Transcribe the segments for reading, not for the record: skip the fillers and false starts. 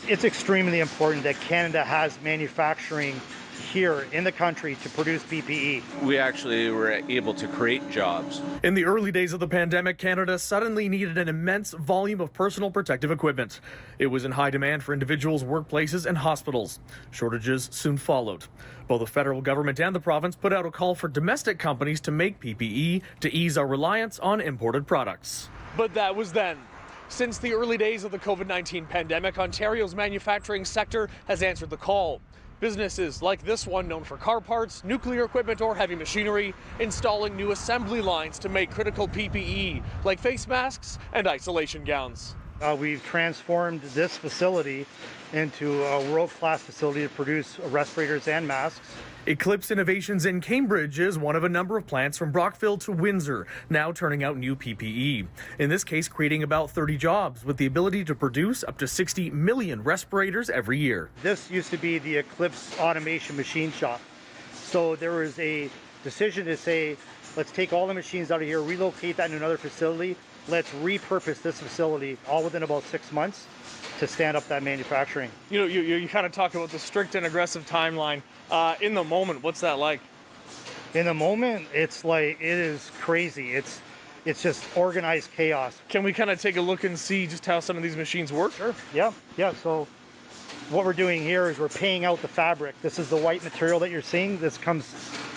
It's extremely important that Canada has manufacturing here in the country to produce PPE. We actually were able to create jobs. In the early days of the pandemic, Canada suddenly needed an immense volume of personal protective equipment. It was in high demand for individuals, workplaces, and hospitals. Shortages soon followed. Both the federal government and the province put out a call for domestic companies to make PPE to ease our reliance on imported products. But that was then. Since the early days of the COVID-19 pandemic, Ontario's manufacturing sector has answered the call. Businesses like this one, known for car parts, nuclear equipment, or heavy machinery, installing new assembly lines to make critical PPE, like face masks and isolation gowns. We've transformed this facility into a world-class facility to produce respirators and masks. Eclipse Innovations in Cambridge is one of a number of plants from Brockville to Windsor, now turning out new PPE. In this case, creating about 30 jobs with the ability to produce up to 60 million respirators every year. This used to be the Eclipse automation machine shop. So there was a decision to say, let's take all the machines out of here, relocate that to another facility. Let's repurpose this facility all within about 6 months to stand up that manufacturing. You know, you kind of talk about the strict and aggressive timeline. In the moment, what's that like? In the moment, it's like, it is crazy. It's just organized chaos. Can we kind of take a look and see just how some of these machines work? Sure. Yeah. So what we're doing here is we're paying out the fabric. This is the white material that you're seeing. This comes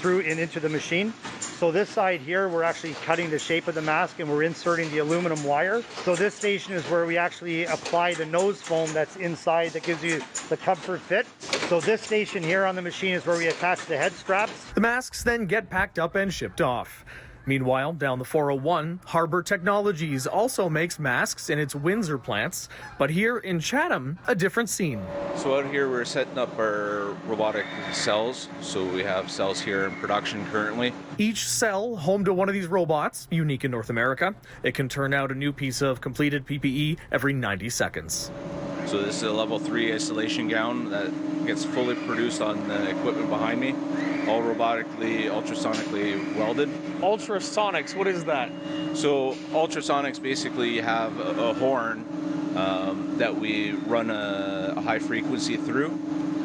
through and into the machine. So this side here, we're actually cutting the shape of the mask and we're inserting the aluminum wire. So this station is where we actually apply the nose foam that's inside that gives you the comfort fit. So this station here on the machine is where we attach the head straps. The masks then get packed up and shipped off. Meanwhile, down the 401, Harbour Technologies also makes masks in its Windsor plants, but here in Chatham, a different scene. So out here we're setting up our robotic cells. So we have cells here in production currently. Each cell home to one of these robots, unique in North America. It can turn out a new piece of completed PPE every 90 seconds. So this is a level 3 isolation gown that gets fully produced on the equipment behind me, all robotically, ultrasonically welded. Ultrasonics, what is that? So ultrasonics, basically you have a horn that we run a high frequency through,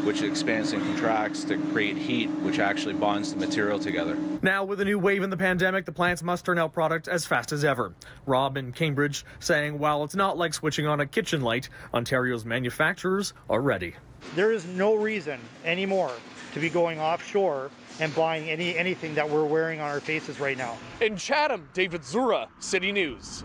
which expands and contracts to create heat, which actually bonds the material together. Now, with a new wave in the pandemic, the plants must turn out product as fast as ever. Rob in Cambridge saying while it's not like switching on a kitchen light, Ontario's manufacturers are ready. There is no reason anymore to be going offshore and buying anything that we're wearing on our faces right now. In Chatham, David Zura, City News.